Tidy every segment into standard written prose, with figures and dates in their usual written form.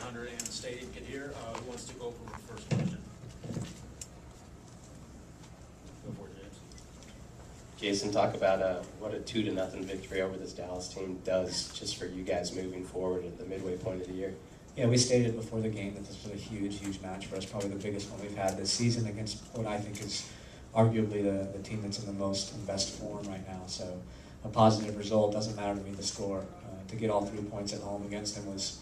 100 and the stadium can hear. Who wants to go for the first question? Go for it, James. Jason, talk about what a 2-0 victory over this Dallas team does just for you guys moving forward at the midway point of the year. Yeah, we stated before the game that this was a huge match for us, probably the biggest one we've had this season against what I think is arguably the team that's in the most and best form right now. So a positive result, doesn't matter to me the score. To get all 3 points at home against them was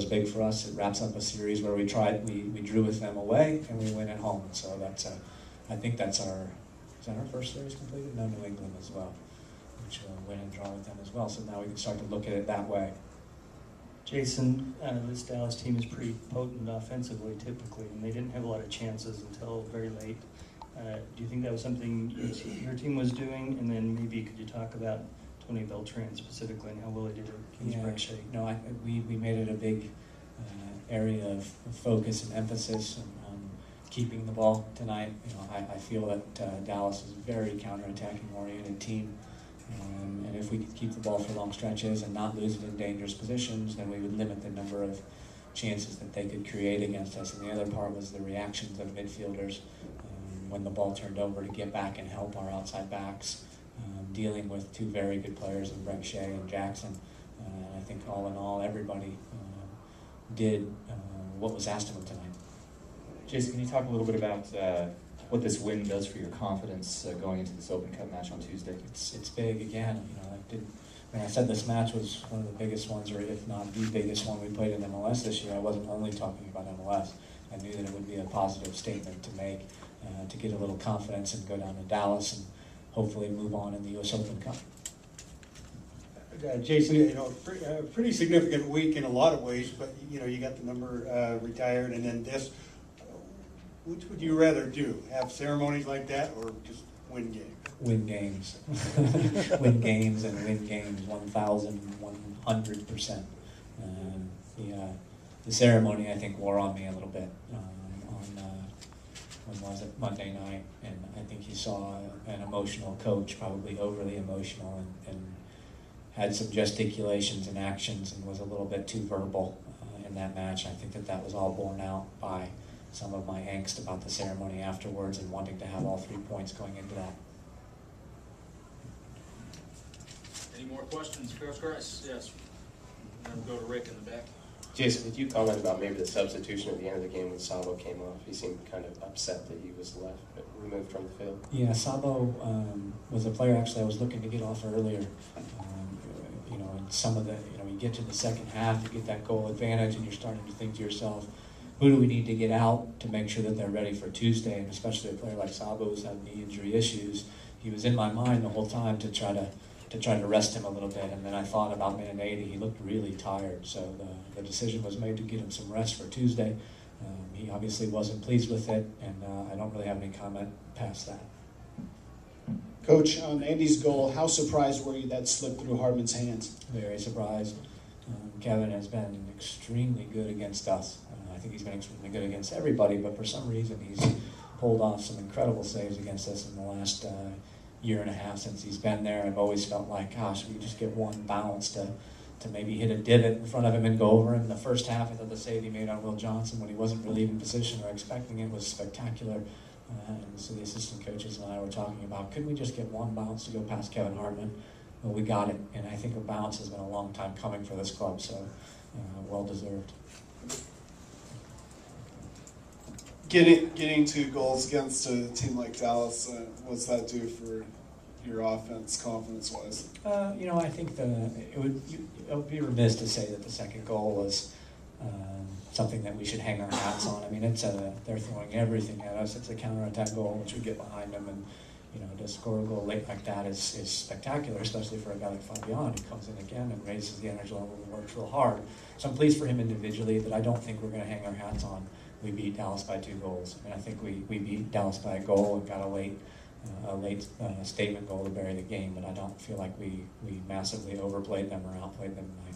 big for us. It wraps up a series where we drew with them away and we win at home. So that's I think that's is that our first series completed? No, New England as well, which will win and draw with them as well. So now we can start to look at it that way. Jason, this Dallas team is pretty potent offensively typically, and they didn't have a lot of chances until very late. Do you think that was something your team was doing? And then maybe could you talk about Tony Beltran specifically and how well he did against Ricochet? No, we made it a big area of focus and emphasis on keeping the ball tonight. I feel that Dallas is a very counterattacking oriented team. And if we could keep the ball for long stretches and not lose it in dangerous positions, then we would limit the number of chances that they could create against us. And the other part was the reactions of midfielders when the ball turned over to get back and help our outside backs, dealing with two very good players in Brek Shea and Jackson. I think all in all, everybody did what was asked of them tonight. Jason, can you talk a little bit about what this win does for your confidence going into this Open Cup match on Tuesday? It's big again. When I said this match was one of the biggest ones, or if not the biggest one we played in MLS this year, I wasn't only talking about MLS. I knew that it would be a positive statement to make, to get a little confidence and go down to Dallas and hopefully move on in the U.S. Open Cup. Jason, pretty significant week in a lot of ways, but you got the number retired, and then this. Which would you rather do? Have ceremonies like that, or just win games? Win games. Win games and win games 1,100%. The ceremony, I think, wore on me a little bit when was it, Monday night, and I think you saw an emotional coach, probably overly emotional, and had some gesticulations and actions and was a little bit too verbal in that match. I think that was all borne out by some of my angst about the ceremony afterwards and wanting to have all 3 points going into that. Any more questions, Coach Kreis? Yes. Then we'll go to Rick in the back. Jason, did you comment about maybe the substitution at the end of the game when Sabo came off? He seemed kind of upset that he was removed from the field. Yeah, Sabo was a player actually I was looking to get off earlier. And some of the, you get to the second half, you get that goal advantage, and you're starting to think to yourself, who do we need to get out to make sure that they're ready for Tuesday? And especially a player like Sabo who's had knee injury issues, he was in my mind the whole time to try to rest him a little bit. And then I thought about minute 80, he looked really tired. So the decision was made to get him some rest for Tuesday. He obviously wasn't pleased with it, and I don't really have any comment past that. Coach, on Andy's goal, how surprised were you that slipped through Hardman's hands? Very surprised. Kevin has been extremely good against us. I think he's been extremely good against everybody, but for some reason he's pulled off some incredible saves against us in the last year and a half since he's been there. I've always felt like, gosh, we just get one bounce to maybe hit a divot in front of him and go over him. In the first half, I thought the save he made on Will Johnson when he wasn't really in position or expecting it was spectacular. And so the assistant coaches and I were talking about, could we just get one bounce to go past Kevin Hardman? Well, we got it, and I think a bounce has been a long time coming for this club, so well-deserved. Getting 2 goals against a team like Dallas, what's that do for your offense, confidence-wise? I think it would be remiss to say that the second goal was something that we should hang our hats on. I mean, they're throwing everything at us. It's a counterattack goal, which we get behind them, and to score a goal late like that is spectacular, especially for a guy like Fabian who comes in again and raises the energy level and works real hard. So I'm pleased for him individually, but I don't think we're going to hang our hats on. We beat Dallas by 2 goals. I think we beat Dallas by a goal and got a late statement goal to bury the game, but I don't feel like we massively overplayed them or outplayed them tonight.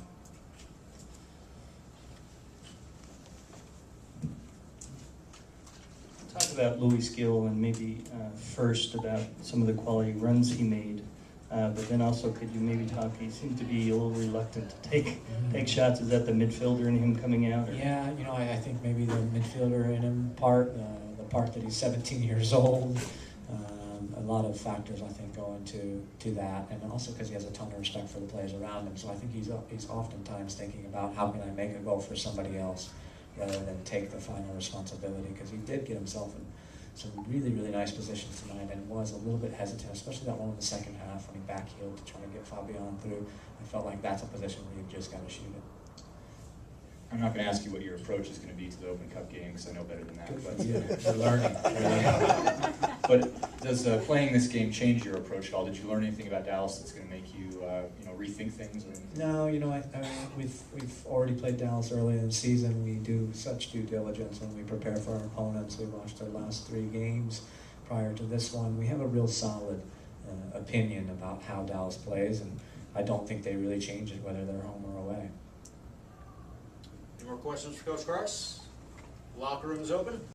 Talk about Louis' skill and maybe first about some of the quality runs he made But then also, could you maybe talk, he seemed to be a little reluctant to take shots. Is that the midfielder in him coming out? Or? Yeah, you know, I think maybe the midfielder in him the part that he's 17 years old, a lot of factors I think go into that, and also because he has a ton of respect for the players around him. So I think he's oftentimes thinking about how can I make a goal for somebody else rather than take the final responsibility, because he did get himself in some really, really nice positions tonight and was a little bit hesitant, especially that one in the second half when he backheeled to try to get Fabian through. I felt like that's a position where you've just got to shoot it. I'm not going to ask you what your approach is going to be to the Open Cup game, because I know better than that. Good But, for you. You're learning. but does playing this game change your approach at all? Did you learn anything about Dallas that's going to make you, rethink things? Or anything? No, you know, I mean, we've already played Dallas early in the season. We do such due diligence when we prepare for our opponents. We watched our last 3 games prior to this one. We have a real solid opinion about how Dallas plays, and I don't think they really change it whether they're home or away. Any more questions for Coach Kreis? Locker room is open.